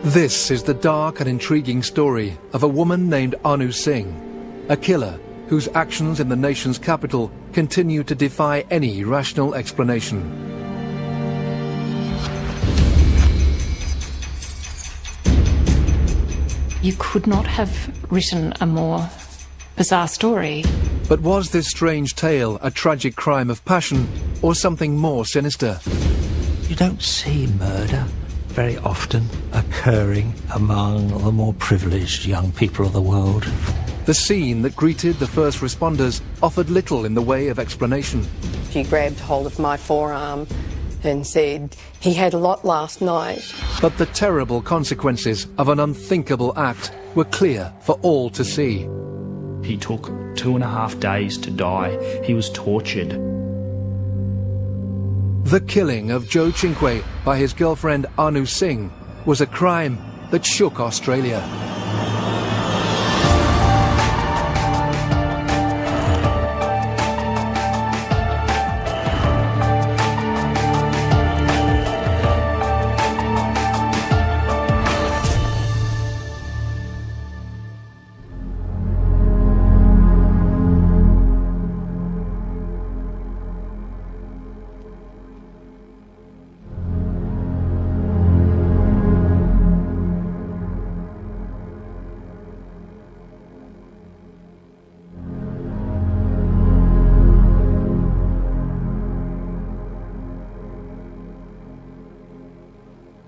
This is the dark and intriguing story of a woman named Anu Singh, a killer whose actions in the nation's capital continue to defy any rational explanation. You could not have written a more bizarre story. But was this strange tale a tragic crime of passion or something more sinister? You don't see murder very often occurring among the more privileged young people of the world. The scene that greeted the first responders offered little in the way of explanation. She grabbed hold of my forearm and said, "He had a lot last night." But the terrible consequences of an unthinkable act were clear for all to see. He took 2.5 days to die. He was tortured. The killing of Joe Chinque by his girlfriend Anu Singh was a crime that shook Australia.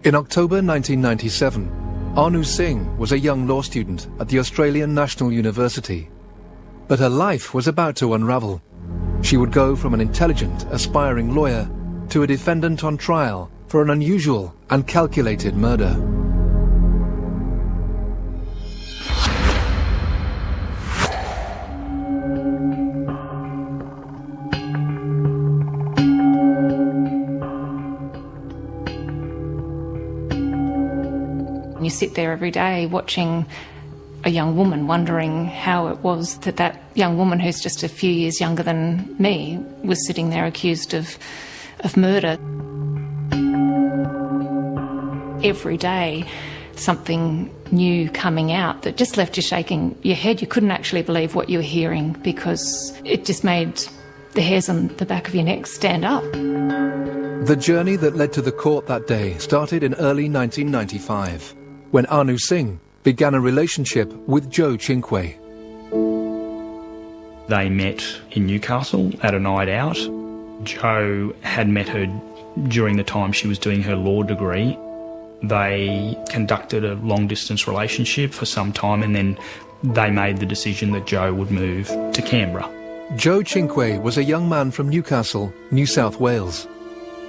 In October 1997, Anu Singh was a young law student at the Australian National University. But her life was about to unravel. She would go from an intelligent, aspiring lawyer to a defendant on trial for an unusual and calculated murder. You sit there every day watching a young woman, wondering how it was that that young woman, who's just a few years younger than me, was sitting there accused of murder. Every day something new coming out that just left you shaking your head. You couldn't actually believe what you were hearing because it just made the hairs on the back of your neck stand up. The journey that led to the court that day started in early 1995. When Anu Singh began a relationship with Joe Chinque. They met in Newcastle at a night out. Joe had met her during the time she was doing her law degree. They conducted a long-distance relationship for some time, and then they made the decision that Joe would move to Canberra. Joe Chinque was a young man from Newcastle, New South Wales.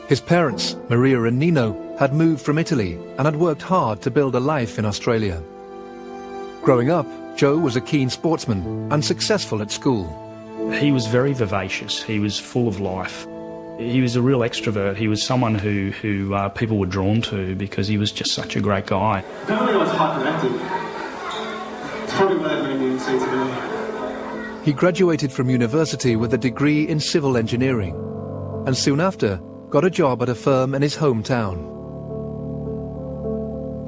His parents, Maria and Nino, had moved from Italy and had worked hard to build a life in Australia. Growing up, Joe was a keen sportsman and successful at school. He was very vivacious. He was full of life. He was a real extrovert. He was someone who people were drawn to because he was just such a great guy. Definitely I was hyperactive. It's probably what that made me say today. He graduated from university with a degree in civil engineering and soon after got a job at a firm in his hometown.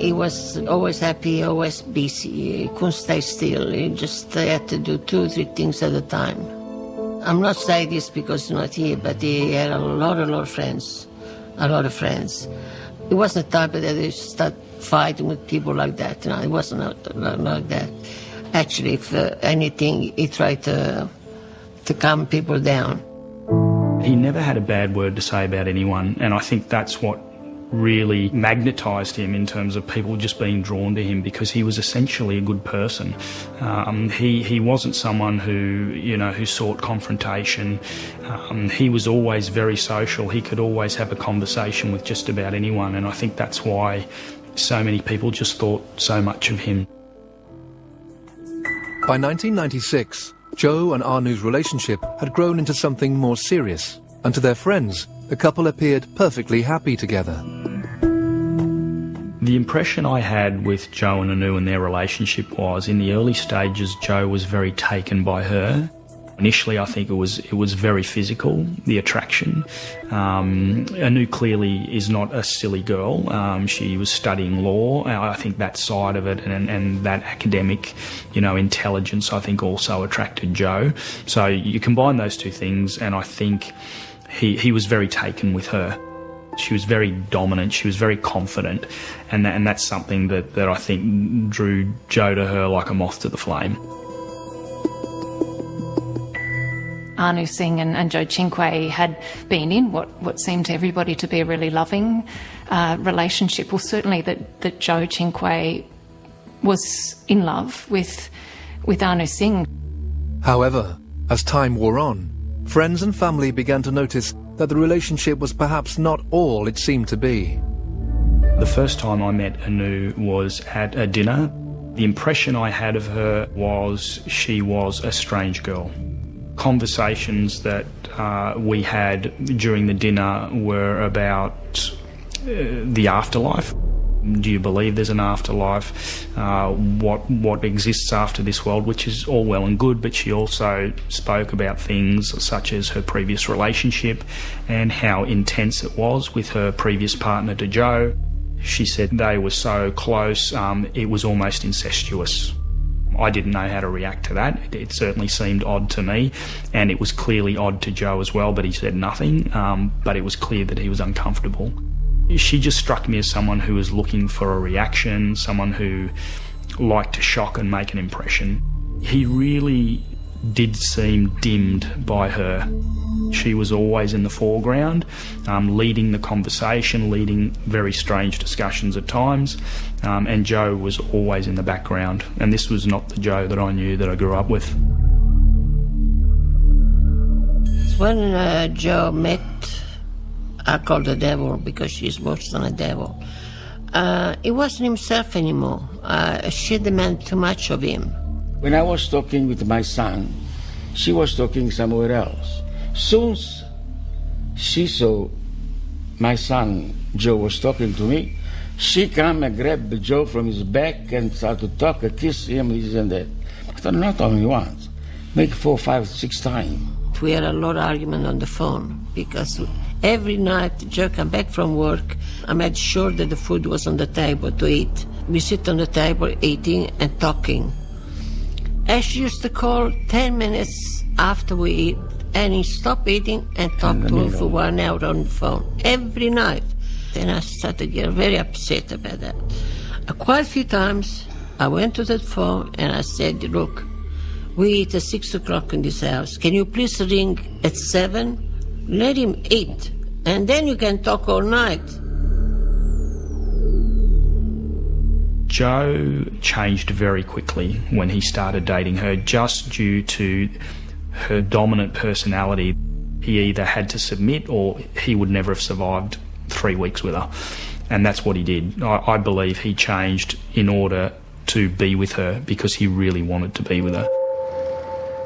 He was always happy, always busy. He couldn't stay still. He just had to do 2 or 3 things at a time. I'm not saying this because he's not here, but he had a lot of friends, a lot of friends. He wasn't the type that he start fighting with people like that. No, he wasn't like that. Actually, if anything, he tried to calm people down. He never had a bad word to say about anyone, and I think that's what really magnetised him in terms of people just being drawn to him, because he was essentially a good person. He wasn't someone who sought confrontation. He was always very social. He could always have a conversation with just about anyone, and I think that's why so many people just thought so much of him. By 1996, Joe and Anu's relationship had grown into something more serious, and to their friends, the couple appeared perfectly happy together. The impression I had with Joe and Anu and their relationship was, in the early stages, Joe was very taken by her. Initially, I think it was very physical, the attraction. Anu clearly is not a silly girl. She was studying law. I think that side of it and that academic, intelligence, I think also attracted Joe. So you combine those two things, and I think he was very taken with her. She was very dominant, she was very confident, and that's something that I think drew Joe to her like a moth to the flame. Anu Singh and Joe Chinque had been in what seemed to everybody to be a really loving relationship. Well, certainly that Joe Chinque was in love with Anu Singh. However, as time wore on, friends and family began to notice that the relationship was perhaps not all it seemed to be. The first time I met Anu was at a dinner. The impression I had of her was she was a strange girl. Conversations that we had during the dinner were about the afterlife. Do you believe there's an afterlife? What exists after this world, which is all well and good, but she also spoke about things such as her previous relationship and how intense it was with her previous partner to Joe. She said they were so close, it was almost incestuous. I didn't know how to react to that. It certainly seemed odd to me, and it was clearly odd to Joe as well, but he said nothing, but it was clear that he was uncomfortable. She just struck me as someone who was looking for a reaction, someone who liked to shock and make an impression. He really did seem dimmed by her. She was always in the foreground, leading the conversation, leading very strange discussions at times, and Joe was always in the background. And this was not the Joe that I knew, that I grew up with. When Joe met, I call the devil because she's worse than a devil. He wasn't himself anymore. She demanded too much of him. When I was talking with my son, she was talking somewhere else. Soon she saw my son, Joe, was talking to me, she came and grabbed Joe from his back and started to talk, kiss him, this and that. I thought, not only once, maybe 4, 5, 6 times. We had a lot of argument on the phone because every night Joe came back from work. I made sure that the food was on the table to eat. We sit on the table eating and talking. And she used to call 10 minutes after we eat, and he stopped eating and talked to her for 1 hour on the phone every night. Then I started to get very upset about that. Quite a few times I went to that phone and I said, look, we eat at 6 o'clock in this house. Can you please ring at 7? Let him eat, and then you can talk all night. Joe changed very quickly when he started dating her, just due to her dominant personality. He either had to submit or he would never have survived 3 weeks with her. And that's what he did. I believe he changed in order to be with her because he really wanted to be with her.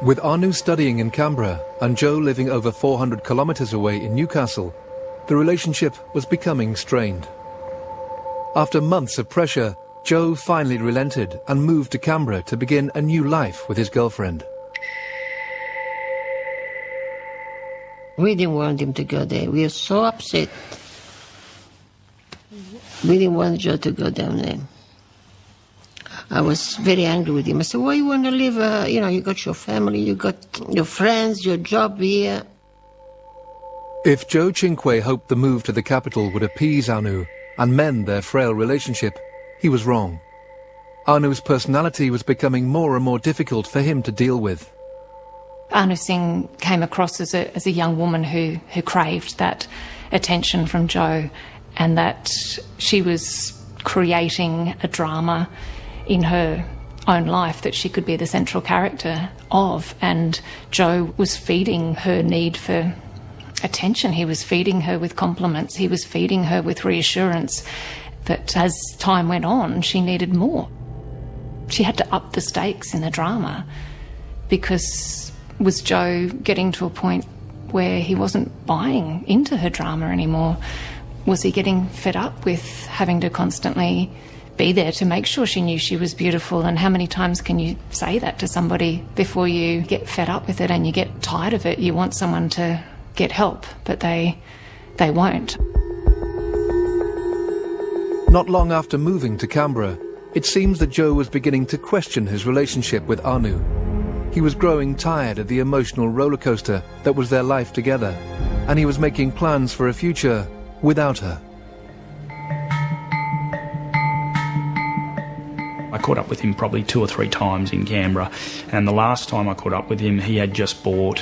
With Anu studying in Canberra and Joe living over 400 kilometres away in Newcastle, the relationship was becoming strained. After months of pressure, Joe finally relented and moved to Canberra to begin a new life with his girlfriend. We didn't want him to go there. We were so upset. We didn't want Joe to go down there. I was very angry with him. I said, why you want to live? You got your family, you got your friends, your job here. If Joe Chinque hoped the move to the capital would appease Anu and mend their frail relationship, he was wrong. Anu's personality was becoming more and more difficult for him to deal with. Anu Singh came across as a young woman who craved that attention from Joe, and that she was creating a drama in her own life that she could be the central character of, and Joe was feeding her need for attention. He was feeding her with compliments. He was feeding her with reassurance that as time went on, she needed more. She had to up the stakes in the drama, because was Joe getting to a point where he wasn't buying into her drama anymore? Was he getting fed up with having to constantly be there to make sure she knew she was beautiful. And how many times can you say that to somebody before you get fed up with it and you get tired of it? You want someone to get help, but they won't. Not long after moving to Canberra, it seems that Joe was beginning to question his relationship with Anu. He was growing tired of the emotional roller coaster that was their life together, and he was making plans for a future without her. I caught up with him probably 2 or 3 times in Canberra, and the last time I caught up with him, he had just bought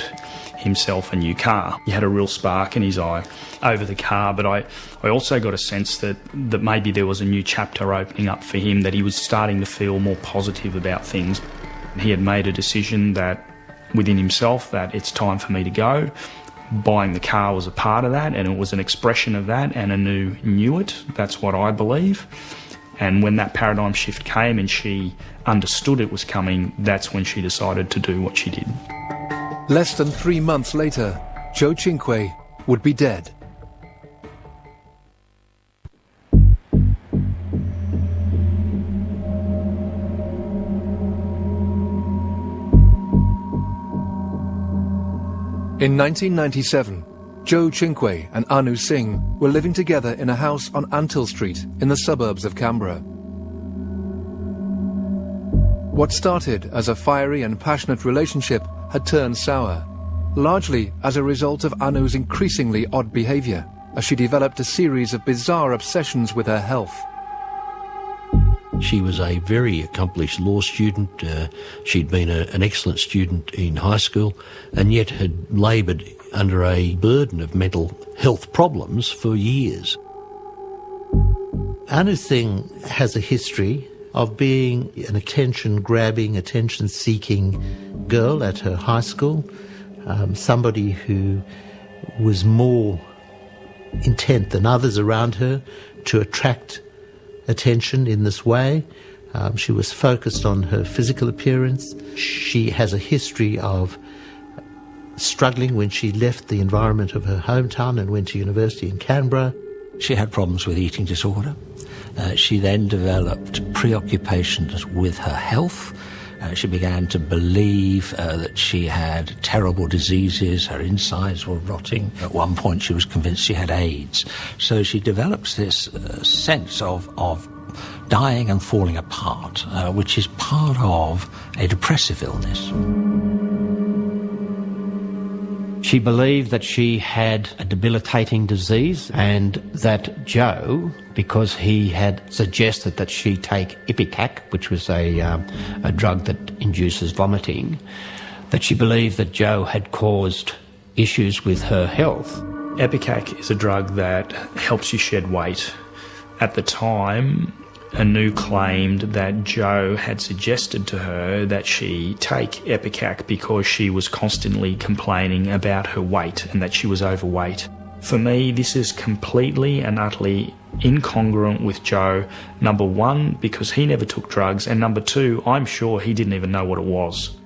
himself a new car. He had a real spark in his eye over the car, but I also got a sense that maybe there was a new chapter opening up for him, that he was starting to feel more positive about things. He had made a decision that within himself that it's time for me to go. Buying the car was a part of that, and it was an expression of that, and Anu knew it. That's what I believe. And when that paradigm shift came and she understood it was coming, that's when she decided to do what she did. Less than 3 months later, Joe Chinque would be dead. In 1997, Joe Chinque and Anu Singh were living together in a house on Antill Street in the suburbs of Canberra. What started as a fiery and passionate relationship had turned sour, largely as a result of Anu's increasingly odd behaviour, as she developed a series of bizarre obsessions with her health. She was a very accomplished law student. She'd been an excellent student in high school and yet had laboured under a burden of mental health problems for years. Anu Singh has a history of being an attention-grabbing, attention-seeking girl at her high school, somebody who was more intent than others around her to attract attention in this way. She was focused on her physical appearance. She has a history of struggling when she left the environment of her hometown and went to university in Canberra. She had problems with eating disorder. She then developed preoccupations with her health. She began to believe that she had terrible diseases, her insides were rotting. At one point she was convinced she had AIDS. So she develops this sense of dying and falling apart, which is part of a depressive illness. She believed that she had a debilitating disease and that Joe, because he had suggested that she take Ipecac, which was a drug that induces vomiting, that she believed that Joe had caused issues with her health. Ipecac is a drug that helps you shed weight. At the time, Anu claimed that Joe had suggested to her that she take Ipecac because she was constantly complaining about her weight and that she was overweight. For me, this is completely and utterly incongruent with Joe. Number one, because he never took drugs, and number two, I'm sure he didn't even know what it was.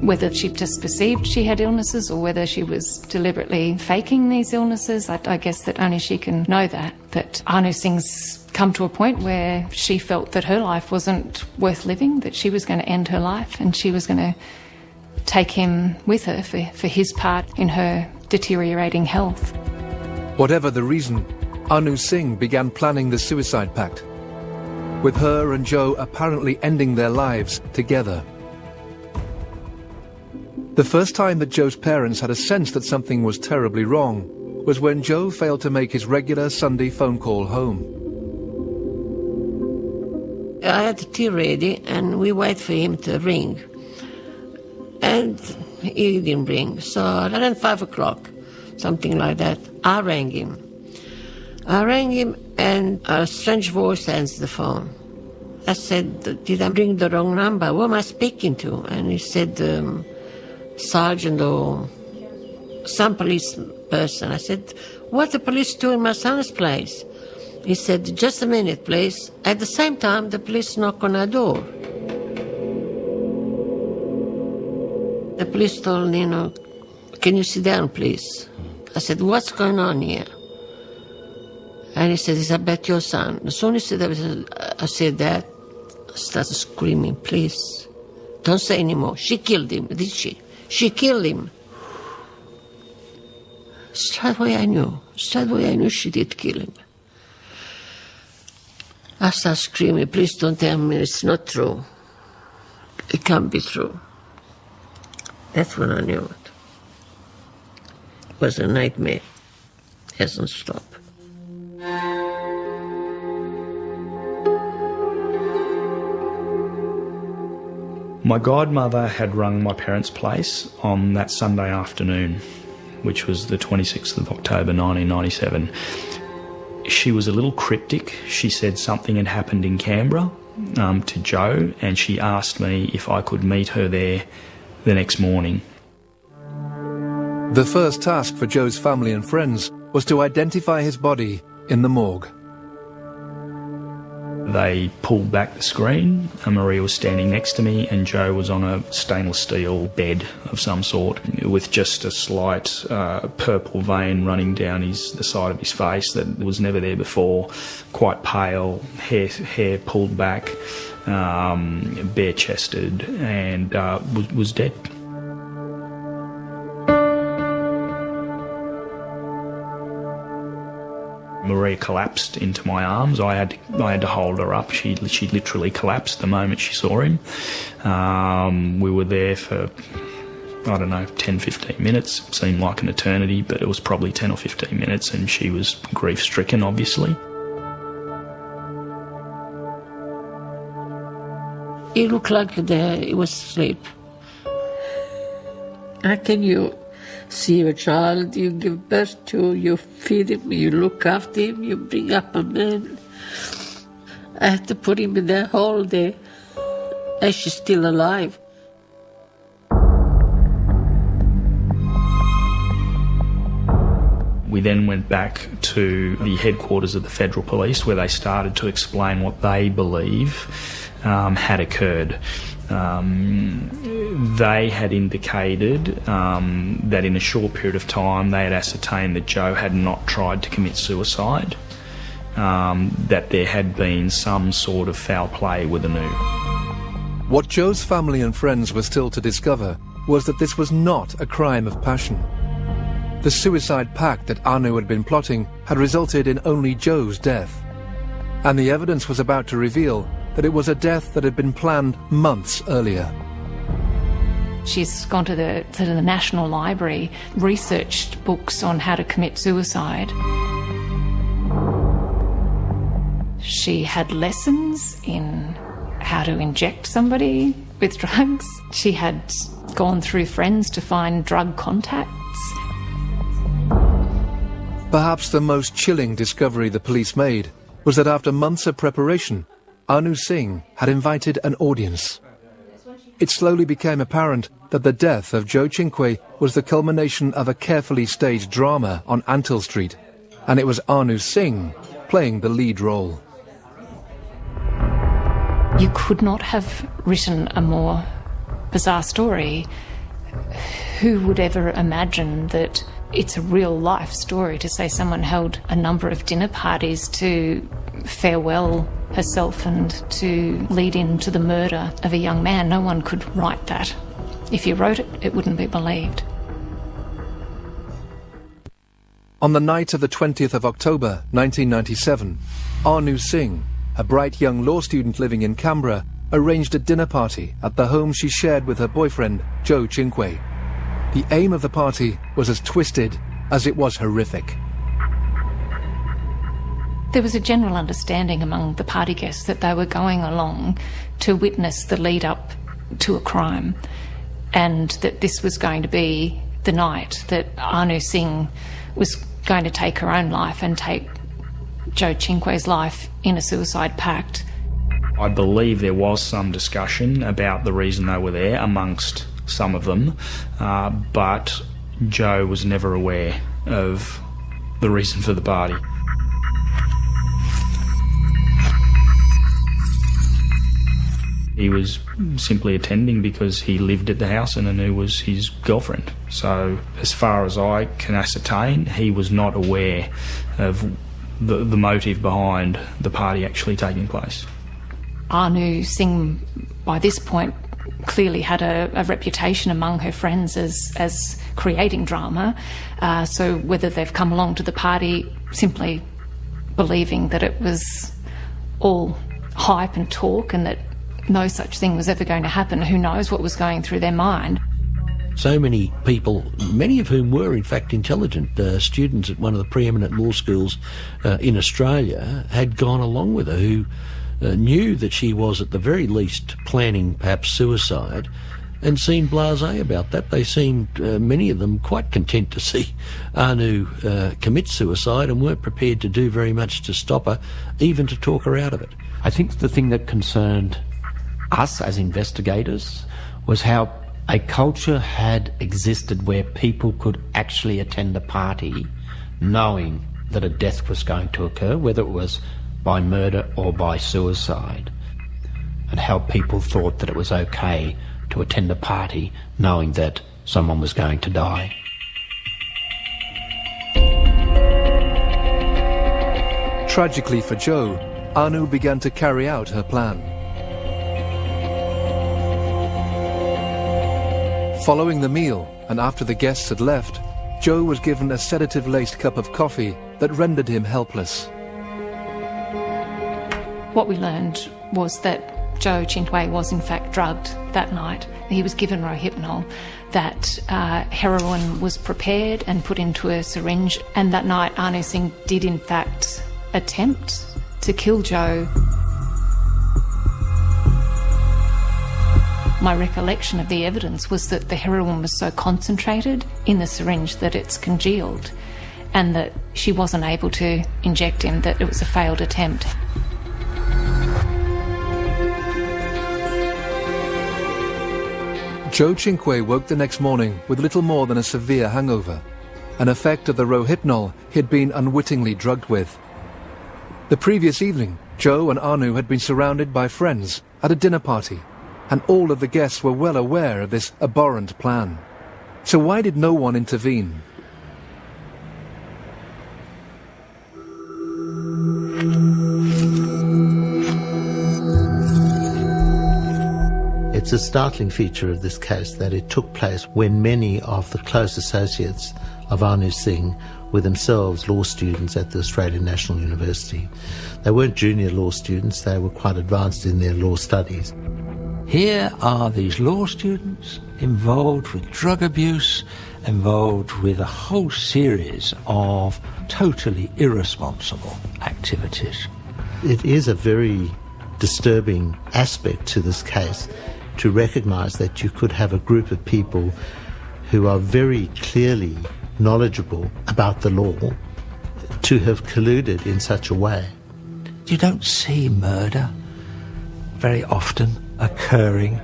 Whether she just perceived she had illnesses or whether she was deliberately faking these illnesses, I guess that only she can know that. But Anu Singh's come to a point where she felt that her life wasn't worth living, that she was going to end her life and she was going to take him with her for his part in her deteriorating health. Whatever the reason, Anu Singh began planning the suicide pact, with her and Joe apparently ending their lives together. The first time that Joe's parents had a sense that something was terribly wrong was when Joe failed to make his regular Sunday phone call home. I had the tea ready and we waited for him to ring. And he didn't ring. So around 5 o'clock, something like that, I rang him. And a strange voice answered the phone. I said, did I ring the wrong number? Who am I speaking to? And he said, sergeant or some police person. I said, what the police do in my son's place? He said, just a minute, please. At the same time, the police knock on our door. The police told me, can you sit down, please? I said, what's going on here? And he said, "Is that your son?" As soon as I said that, I started screaming, "Please, don't say anymore. She killed him, did she? She killed him." Straight away I knew she did kill him. I started screaming, "Please don't tell me it's not true. It can't be true." That's when I knew it. It was a nightmare. Hasn't stopped. My godmother had rung my parents' place on that Sunday afternoon, which was the 26th of October 1997. She was a little cryptic. She said something had happened in Canberra to Joe, and she asked me if I could meet her there the next morning. The first task for Joe's family and friends was to identify his body in the morgue. They pulled back the screen, and Maria was standing next to me, and Joe was on a stainless steel bed of some sort with just a slight purple vein running down the side of his face that was never there before, quite pale, hair pulled back, bare-chested, and was dead. Maria collapsed into my arms. I had to hold her up. She literally collapsed the moment she saw him. We were there for, 10, 15 minutes. It seemed like an eternity, but it was probably 10 or 15 minutes, and she was grief-stricken, obviously. He looked like he was asleep. How can you see your child you give birth to, you feed him, you look after him, you bring up a man? I had to put him in there whole day, and she's still alive. We then went back to the headquarters of the Federal Police, where they started to explain what they believe had occurred. They had indicated that in a short period of time they had ascertained that Joe had not tried to commit suicide, that there had been some sort of foul play with Anu. What Joe's family and friends were still to discover was that this was not a crime of passion. The suicide pact that Anu had been plotting had resulted in only Joe's death, and the evidence was about to reveal that it was a death that had been planned months earlier. She's gone to the National Library, researched books on how to commit suicide. She had lessons in how to inject somebody with drugs. She had gone through friends to find drug contacts. Perhaps the most chilling discovery the police made was that after months of preparation, Anu Singh had invited an audience. It slowly became apparent that the death of Joe Cinque was the culmination of a carefully staged drama on Antill Street, and it was Anu Singh playing the lead role. You could not have written a more bizarre story. Who would ever imagine that it's a real life story to say someone held a number of dinner parties to farewell herself and to lead into the murder of a young man? No one could write that. If you wrote it, it wouldn't be believed. On the night of the 20th of October 1997, Anu Singh, a bright young law student living in Canberra, arranged a dinner party at the home she shared with her boyfriend, Joe Cinque. The aim of the party was as twisted as it was horrific. There was a general understanding among the party guests that they were going along to witness the lead-up to a crime, and that this was going to be the night that Anu Singh was going to take her own life and take Joe Cinque's life in a suicide pact. I believe there was some discussion about the reason they were there amongst some of them, but Joe was never aware of the reason for the party. He was simply attending because he lived at the house and Anu was his girlfriend. So as far as I can ascertain, he was not aware of the motive behind the party actually taking place. Anu Singh, by this point, clearly had a reputation among her friends as creating drama. So whether they've come along to the party simply believing that it was all hype and talk and that no such thing was ever going to happen, who knows what was going through their mind. So many people, many of whom were in fact intelligent students at one of the preeminent law schools in Australia, had gone along with her, who knew that she was at the very least planning perhaps suicide, and seemed blasé about that. They seemed, many of them, quite content to see Anu commit suicide, and weren't prepared to do very much to stop her, even to talk her out of it. I think the thing that concerned us as investigators was how a culture had existed where people could actually attend a party knowing that a death was going to occur, whether it was by murder or by suicide, and how people thought that it was okay to attend a party knowing that someone was going to die. Tragically for Jo, Anu began to carry out her plan. Following the meal, and after the guests had left, Jo was given a sedative-laced cup of coffee that rendered him helpless. What we learned was that Jo Chintwe was in fact drugged that night. He was given Rohypnol, that heroin was prepared and put into a syringe, and that night Anu Singh did in fact attempt to kill Jo. My recollection of the evidence was that the heroin was so concentrated in the syringe that it's congealed, and that she wasn't able to inject him, that it was a failed attempt. Jo Chintwe woke the next morning with little more than a severe hangover, an effect of the Rohypnol he had been unwittingly drugged with. The previous evening, Jo and Anu had been surrounded by friends at a dinner party, and all of the guests were well aware of this abhorrent plan. So why did no one intervene? It's a startling feature of this case that it took place when many of the close associates of Anu Singh were themselves law students at the Australian National University. They weren't junior law students, they were quite advanced in their law studies. Here are these law students involved with drug abuse, involved with a whole series of totally irresponsible activities. It is a very disturbing aspect to this case to recognise that you could have a group of people who are very clearly knowledgeable about the law to have colluded in such a way. You don't see murder very often occurring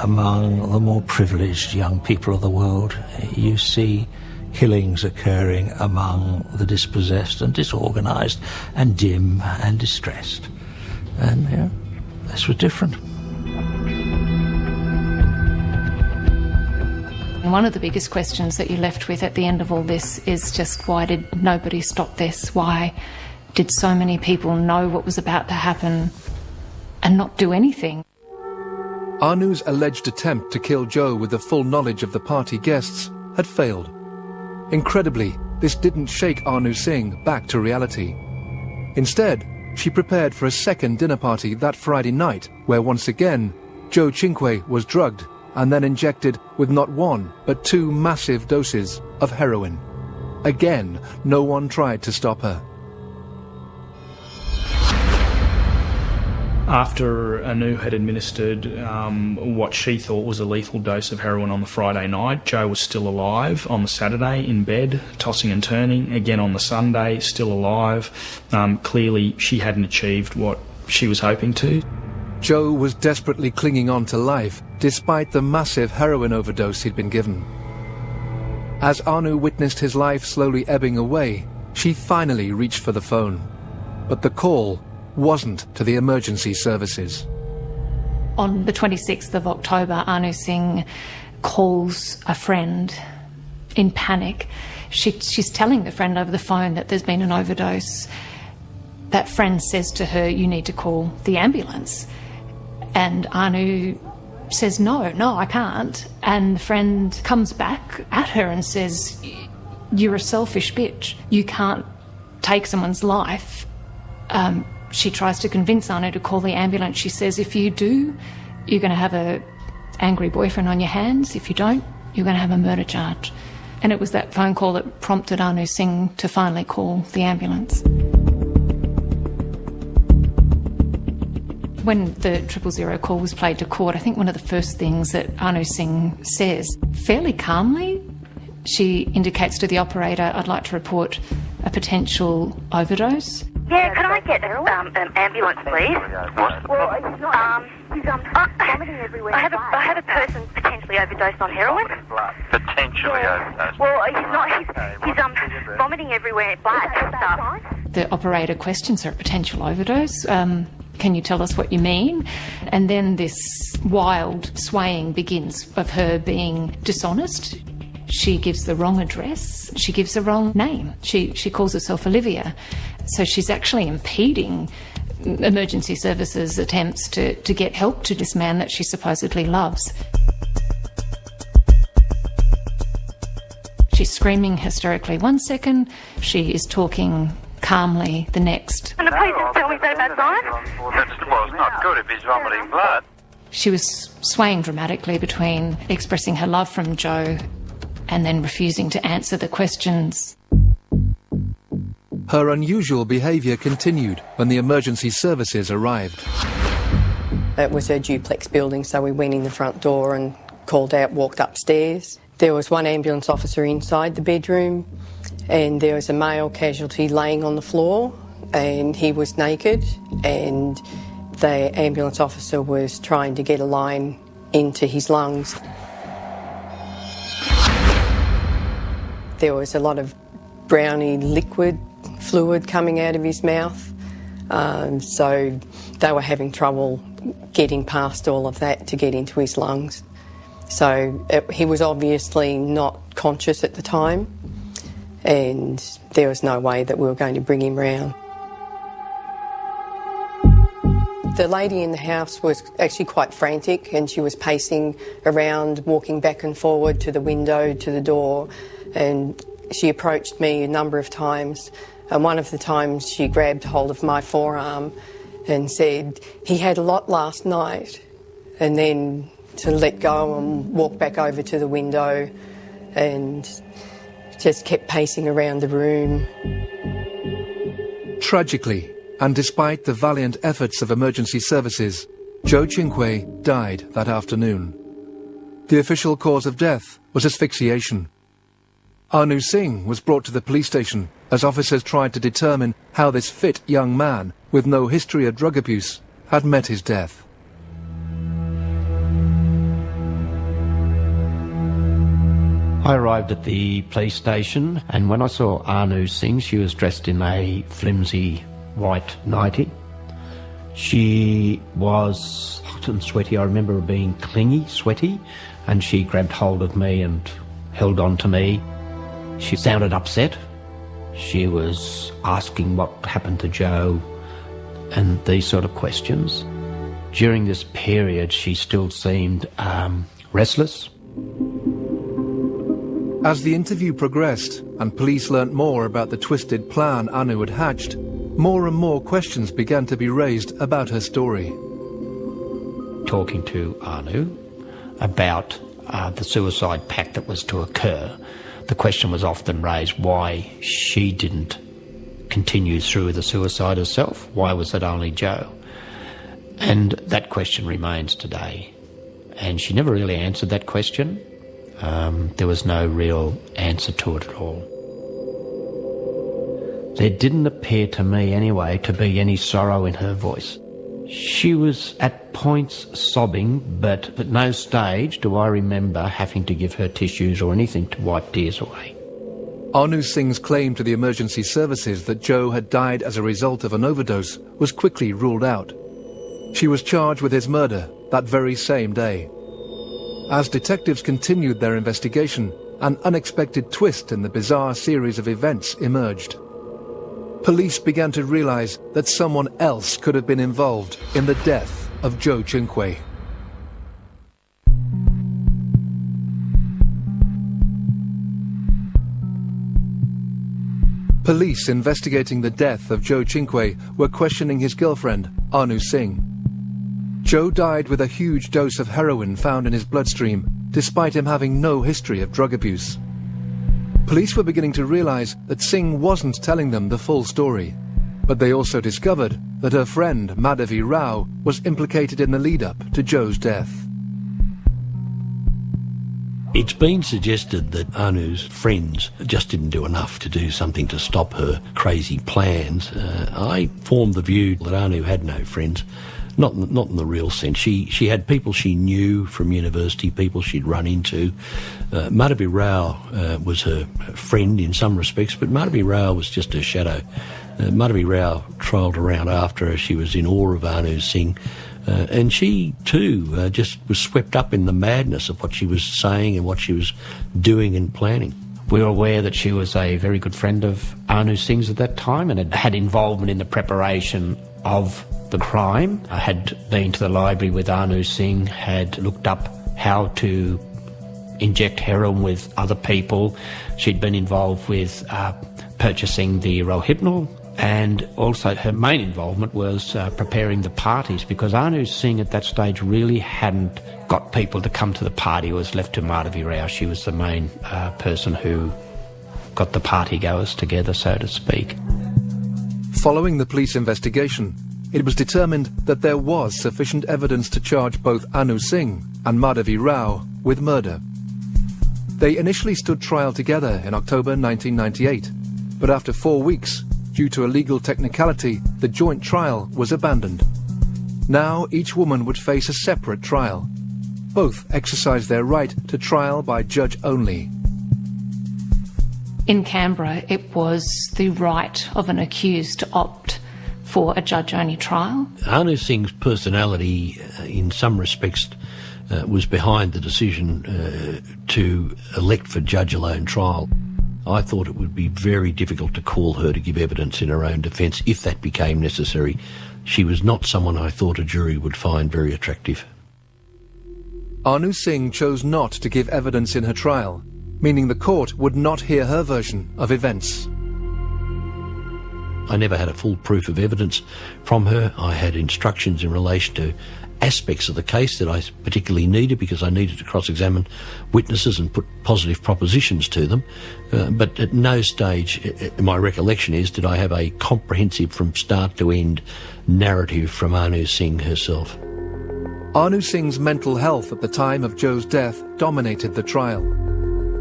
among the more privileged young people of the world. You see killings occurring among the dispossessed and disorganised and dim and distressed. And this was different. One of the biggest questions that you're left with at the end of all this is just, why did nobody stop this? Why did so many people know what was about to happen and not do anything? Anu's alleged attempt to kill Jo with the full knowledge of the party guests had failed. Incredibly, this didn't shake Anu Singh back to reality. Instead, she prepared for a second dinner party that Friday night, where once again, Jo Chintwe was drugged and then injected with not one, but 2 massive doses of heroin. Again, no one tried to stop her. After Anu had administered what she thought was a lethal dose of heroin on the Friday night, Jo was still alive on the Saturday in bed, tossing and turning. Again on the Sunday, still alive. Clearly she hadn't achieved what she was hoping to. Jo was desperately clinging on to life, despite the massive heroin overdose he'd been given. As Anu witnessed his life slowly ebbing away, she finally reached for the phone. But the call wasn't to the emergency services. On the 26th of October, Anu Singh calls a friend in panic. She's telling the friend over the phone that there's been an overdose. that friend says to her, "You need to call the ambulance." And Anu says, no, I can't. And the friend comes back at her and says, "You're a selfish bitch. You can't take someone's life." She tries to convince Anu to call the ambulance. She says, "If you do, you're going to have an angry boyfriend on your hands. If you don't, you're going to have a murder charge." And it was that phone call that prompted Anu Singh to finally call the ambulance. When the 000 call was played to court, I think one of the first things that Anu Singh says, fairly calmly, she indicates to the operator, "I'd like to report a potential overdose." Yeah, could I get an ambulance, please? Well, he's vomiting everywhere. I have a person potentially overdosed on heroin. Potentially overdosed? Well, he's vomiting everywhere, blood and stuff. The operator questions her, "Potential overdose? Can you tell us what you mean?" And then this wild swaying begins of her being dishonest. She gives the wrong address. She gives the wrong name. She calls herself Olivia. So she's actually impeding emergency services' attempts to get help to this man that she supposedly loves. She's screaming hysterically one second. She is talking calmly the next. And the police didn't tell me that about sign? Well, it's not good if he's vomiting blood. She was swaying dramatically between expressing her love from Joe and then refusing to answer the questions. Her unusual behaviour continued when the emergency services arrived. It was a duplex building, so we went in the front door and called out, walked upstairs. There was one ambulance officer inside the bedroom, and there was a male casualty laying on the floor, and he was naked, and the ambulance officer was trying to get a line into his lungs. There was a lot of browny liquid fluid coming out of his mouth, so they were having trouble getting past all of that to get into his lungs. So he was obviously not conscious at the time, and there was no way that we were going to bring him round. The lady in the house was actually quite frantic, and she was pacing around, walking back and forward to the window, to the door, and she approached me a number of times, and one of the times she grabbed hold of my forearm and said, "He had a lot last night," and then to let go and walk back over to the window and just kept pacing around the room. Tragically, and despite the valiant efforts of emergency services, Joe Chinque died that afternoon. The official cause of death was asphyxiation. Anu Singh was brought to the police station as officers tried to determine how this fit young man, with no history of drug abuse, had met his death. I arrived at the police station, and when I saw Anu Singh, she was dressed in a flimsy white nightie. She was hot and sweaty. I remember her being clingy, sweaty, and she grabbed hold of me and held on to me. She sounded upset. She was asking what happened to Joe and these sort of questions. During this period, she still seemed restless. As the interview progressed and police learnt more about the twisted plan Anu had hatched, more and more questions began to be raised about her story. Talking to Anu about the suicide pact that was to occur, the question was often raised why she didn't continue through the suicide herself. Why was it only Joe? And that question remains today. And she never really answered that question. There was no real answer to it at all. There didn't appear to me, anyway, to be any sorrow in her voice. She was at points sobbing, but at no stage do I remember having to give her tissues or anything to wipe tears away. Anu Singh's claim to the emergency services that Joe had died as a result of an overdose was quickly ruled out. She was charged with his murder that very same day. As detectives continued their investigation, an unexpected twist in the bizarre series of events emerged. Police began to realise that someone else could have been involved in the death of Joe Chinque. Police investigating the death of Joe Chinque were questioning his girlfriend, Anu Singh. Joe died with a huge dose of heroin found in his bloodstream, despite him having no history of drug abuse. Police were beginning to realise that Singh wasn't telling them the full story, but they also discovered that her friend Madhavi Rao was implicated in the lead-up to Joe's death. It's been suggested that Anu's friends just didn't do enough to do something to stop her crazy plans. I formed the view that Anu had no friends, not in the real sense. She had people she knew from university, people she'd run into. Madhavi Rao was her friend in some respects, but Madhavi Rao was just her shadow. Madhavi Rao trolled around after her. She was in awe of Anu Singh. And she, too, just was swept up in the madness of what she was saying and what she was doing and planning. We were aware that she was a very good friend of Anu Singh's at that time and had involvement in the preparation of the crime. I had been to the library with Anu Singh, had looked up how to inject heroin with other people. She'd been involved with purchasing the Rohypnol, and also her main involvement was preparing the parties, because Anu Singh at that stage really hadn't got people to come to the party. It was left to Madhavi Rao. She was the main person who got the party goers together, so to speak. Following the police investigation, it was determined that there was sufficient evidence to charge both Anu Singh and Madhavi Rao with murder. They initially stood trial together in October 1998, but after 4 weeks, due to a legal technicality, the joint trial was abandoned. Now each woman would face a separate trial. Both exercised their right to trial by judge only. In Canberra, it was the right of an accused to opt for a judge-only trial. Anu Singh's personality, in some respects, was behind the decision to elect for judge-alone trial. I thought it would be very difficult to call her to give evidence in her own defence if that became necessary. She was not someone I thought a jury would find very attractive. Anu Singh chose not to give evidence in her trial, meaning the court would not hear her version of events. I never had a full proof of evidence from her. I had instructions in relation to aspects of the case that I particularly needed, because I needed to cross-examine witnesses and put positive propositions to them. But at no stage, my recollection is, did I have a comprehensive from start to end narrative from Anu Singh herself. Anu Singh's mental health at the time of Joe's death dominated the trial.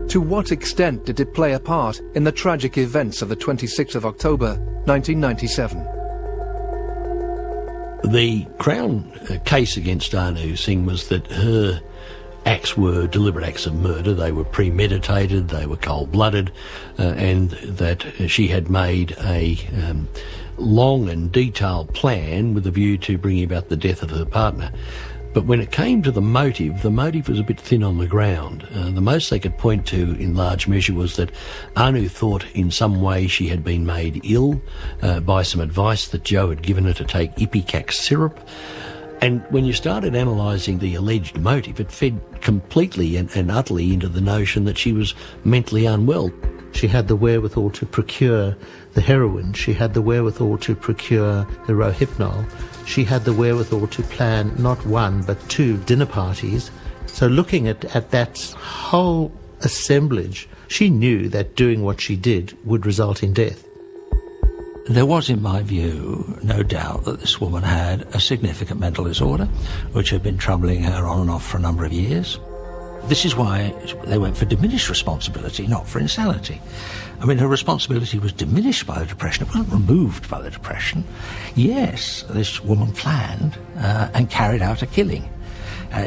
To what extent did it play a part in the tragic events of the 26th of October, 1997? The Crown case against Anu Singh was that her acts were deliberate acts of murder. They were premeditated, they were cold-blooded, and that she had made a long and detailed plan with a view to bringing about the death of her partner. But when it came to the motive was a bit thin on the ground. The most they could point to in large measure was that Anu thought in some way she had been made ill by some advice that Joe had given her to take ipecac syrup. And when you started analysing the alleged motive, it fed completely and utterly into the notion that she was mentally unwell. She had the wherewithal to procure the heroin. She had the wherewithal to procure the Rohypnol. She had the wherewithal to plan not one but 2 dinner parties. So looking at that whole assemblage, she knew that doing what she did would result in death. There was, in my view, no doubt that this woman had a significant mental disorder, which had been troubling her on and off for a number of years. This is why they went for diminished responsibility, not for insanity. I mean, her responsibility was diminished by the depression. It wasn't removed by the depression. Yes, this woman planned and carried out a killing.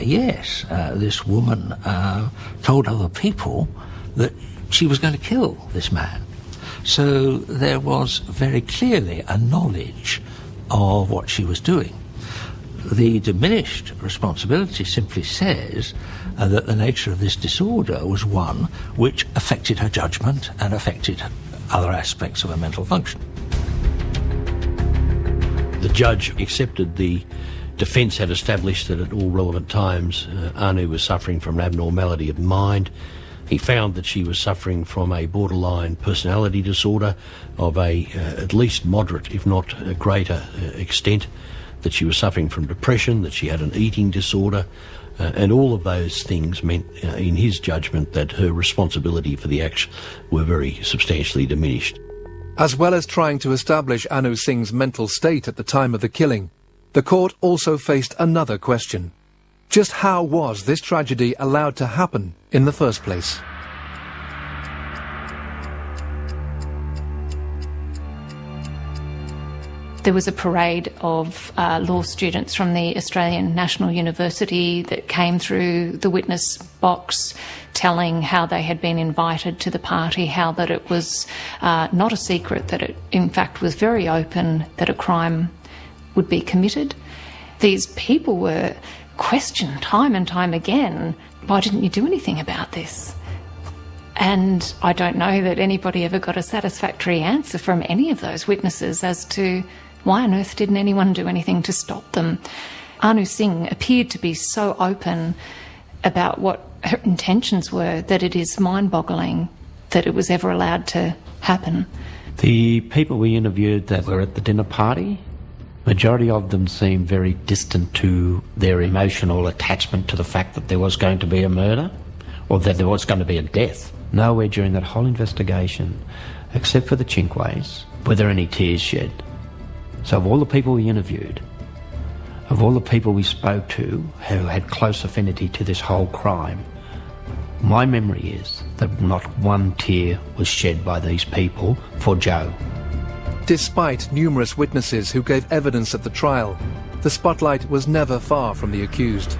Yes, this woman told other people that she was going to kill this man. So there was very clearly a knowledge of what she was doing. The diminished responsibility simply says that the nature of this disorder was one which affected her judgment and affected other aspects of her mental function. The judge accepted the defence had established that at all relevant times Anu was suffering from an abnormality of mind. He found that she was suffering from a borderline personality disorder of a at least moderate, if not a greater extent, that she was suffering from depression, that she had an eating disorder, and all of those things meant, in his judgment, that her responsibility for the acts were very substantially diminished. As well as trying to establish Anu Singh's mental state at the time of the killing, the court also faced another question. Just how was this tragedy allowed to happen in the first place? There was a parade of law students from the Australian National University that came through the witness box telling how they had been invited to the party, how that it was not a secret, that it in fact was very open, that a crime would be committed. These people were questioned time and time again, why didn't you do anything about this? And I don't know that anybody ever got a satisfactory answer from any of those witnesses as to why on earth didn't anyone do anything to stop them. Anu Singh appeared to be so open about what her intentions were that it is mind-boggling that it was ever allowed to happen. The people we interviewed that were at the dinner party, majority of them seemed very distant to their emotional attachment to the fact that there was going to be a murder or that there was going to be a death. Nowhere during that whole investigation, except for the Chinkways, were there any tears shed. So of all the people we interviewed, of all the people we spoke to who had close affinity to this whole crime, my memory is that not one tear was shed by these people for Joe. Despite numerous witnesses who gave evidence at the trial, the spotlight was never far from the accused.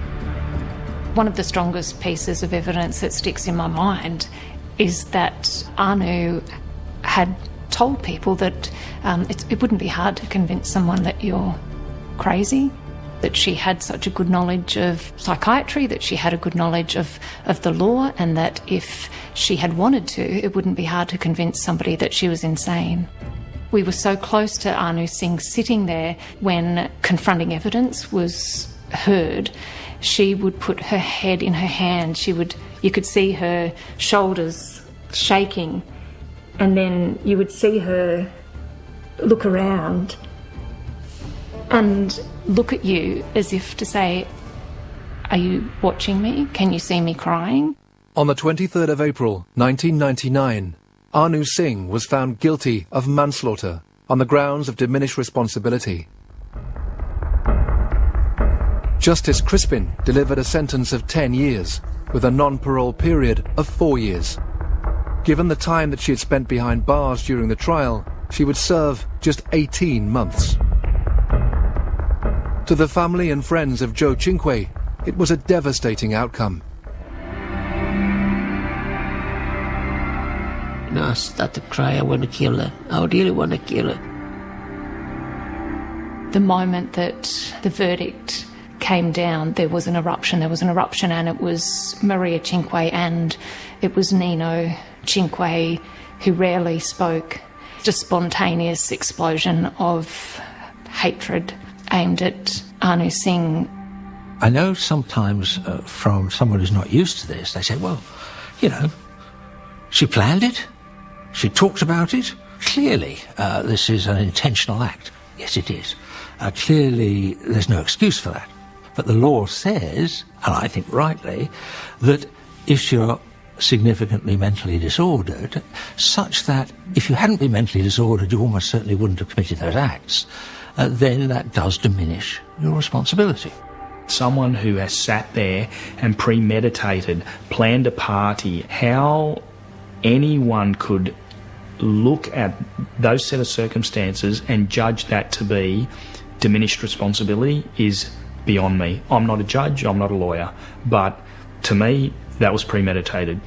One of the strongest pieces of evidence that sticks in my mind is that Anu had told people that it wouldn't be hard to convince someone that you're crazy, that she had such a good knowledge of psychiatry, that she had a good knowledge of the law, and that if she had wanted to, it wouldn't be hard to convince somebody that she was insane. We were so close to Anu Singh sitting there when confronting evidence was heard. She would put her head in her hand. You could see her shoulders shaking, and then you would see her look around and look at you as if to say, are you watching me? Can you see me crying? On the 23rd of April, 1999, Anu Singh was found guilty of manslaughter on the grounds of diminished responsibility. Justice Crispin delivered a sentence of 10 years, with a non-parole period of 4 years. Given the time that she had spent behind bars during the trial, she would serve just 18 months. To the family and friends of Joe Chinkway, it was a devastating outcome. I started to cry. I want to kill her. I really want to kill her. The moment that the verdict came down, there was an eruption. And it was Maria Chinkway and it was Nino Chinkway, who rarely spoke. Just spontaneous explosion of hatred aimed at Anu Singh. I know sometimes from someone who's not used to this, they say, well, you know, she planned it, she talked about it. Clearly, this is an intentional act. Yes, it is. Clearly, there's no excuse for that. But the law says, and I think rightly, that if you're significantly mentally disordered, such that if you hadn't been mentally disordered, you almost certainly wouldn't have committed those acts, then that does diminish your responsibility. Someone who has sat there and premeditated, planned a party, how anyone could look at those set of circumstances and judge that to be diminished responsibility is beyond me. I'm not a judge, I'm not a lawyer, but to me, that was premeditated.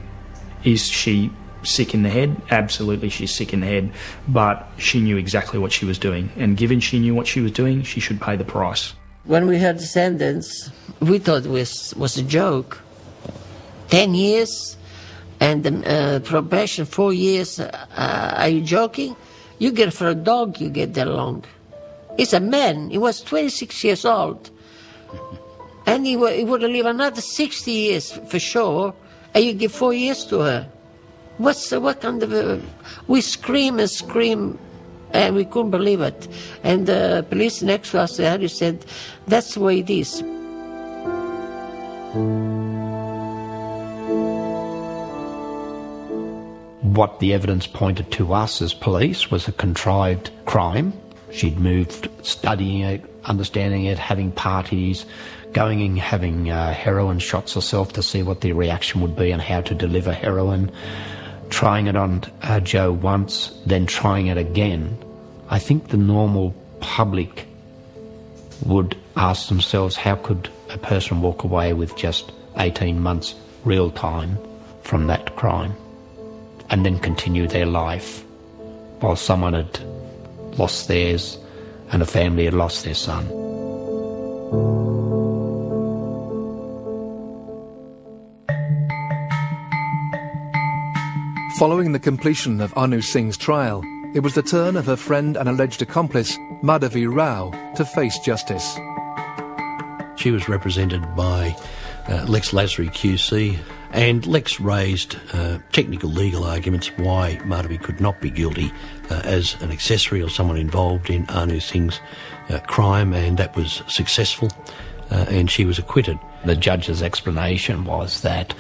Is she sick in the head? Absolutely, she's sick in the head, but she knew exactly what she was doing, and given she knew what she was doing, she should pay the price. When we heard the sentence, we thought it was a joke. 10 years and the probation 4 years. Are you joking? You get for a dog, you get that long. He's a man. He was 26 years old. And he would live another 60 years for sure, and you give 4 years to her. What kind of... we scream and scream, and we couldn't believe it. And the police next to us said, that's the way it is. What the evidence pointed to us as police was a contrived crime. She'd moved, studying it, understanding it, having parties, going and having heroin shots herself to see what the reaction would be and how to deliver heroin, trying it on Joe once, then trying it again. I think the normal public would ask themselves, how could a person walk away with just 18 months real time from that crime and then continue their life while someone had lost theirs and a family had lost their son? Following the completion of Anu Singh's trial, it was the turn of her friend and alleged accomplice, Madhavi Rao, to face justice. She was represented by Lex Lasry QC, and Lex raised technical legal arguments why Madhavi could not be guilty as an accessory or someone involved in Anu Singh's crime, and that was successful, and she was acquitted. The judge's explanation was that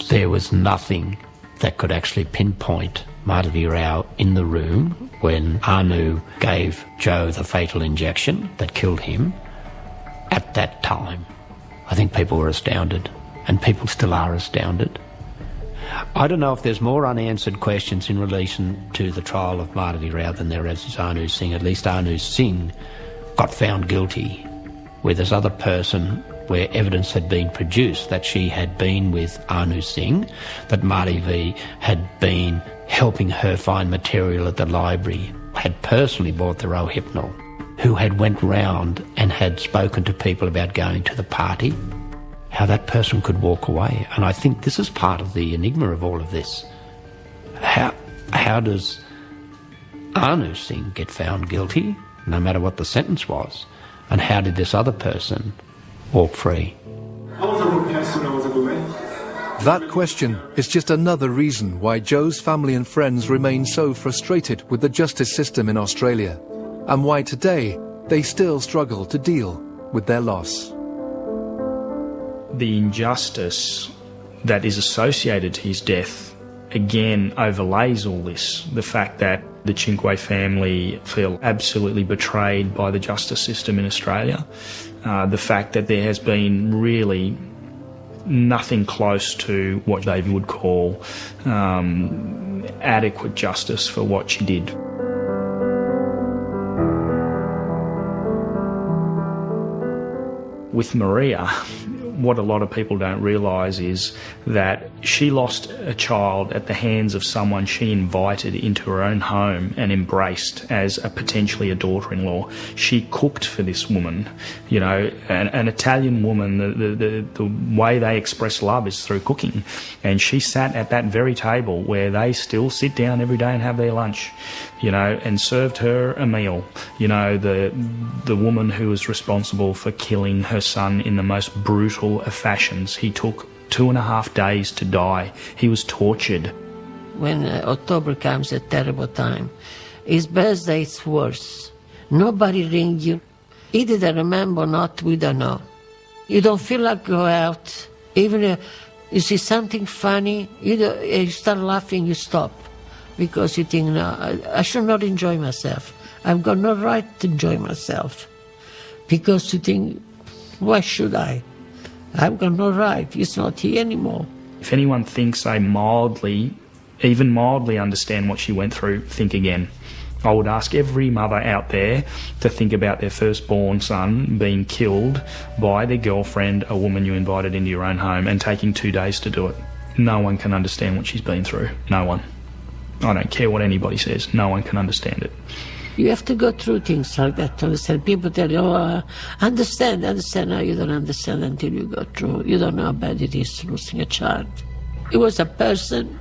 there was nothing that could actually pinpoint Madhavi Rao in the room when Anu gave Joe the fatal injection that killed him at that time. I think people were astounded, and people still are astounded. I don't know if there's more unanswered questions in relation to the trial of Madhavi Rao than there is Anu Singh. At least Anu Singh got found guilty, where this other person, where evidence had been produced that she had been with Anu Singh, that Madhavi had been helping her find material at the library, had personally bought the Rohypnol, who had went round and had spoken to people about going to the party, how that person could walk away. And I think this is part of the enigma of all of this. How does Anu Singh get found guilty, no matter what the sentence was? And how did this other person walk free? I was a good person, I was a good man. That question is just another reason why Joe's family and friends remain so frustrated with the justice system in Australia, and why today they still struggle to deal with their loss. The injustice that is associated to his death again overlays all this. The fact that the Cinque family feel absolutely betrayed by the justice system in Australia. The fact that there has been really nothing close to what they would call adequate justice for what she did. With Maria, what a lot of people don't realise is that she lost a child at the hands of someone she invited into her own home and embraced as potentially a daughter-in-law. She cooked for this woman, you know, an Italian woman, the way they express love is through cooking. And she sat at that very table where they still sit down every day and have their lunch, you know, and served her a meal. You know, the woman who was responsible for killing her son in the most brutal of fashions. He took 2.5 days to die. He was tortured. When October comes, a terrible time. His birthday is worse. Nobody rings you. Either they remember or not, we don't know. You don't feel like go out. Even you see something funny, you start laughing, you stop. Because you think, no, I should not enjoy myself. I've got no right to enjoy myself. Because you think, why should I? I've got no right. It's not here anymore. If anyone thinks they even mildly understand what she went through, think again. I would ask every mother out there to think about their firstborn son being killed by their girlfriend, a woman you invited into your own home, and taking 2 days to do it. No one can understand what she's been through. No one. I don't care what anybody says. No one can understand it. You have to go through things like that to understand. People tell you, understand. No, you don't understand until you go through. You don't know how bad it is losing a child. He was a person.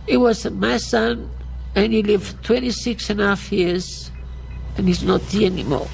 He was my son, and he lived 26.5 years and he's not here anymore.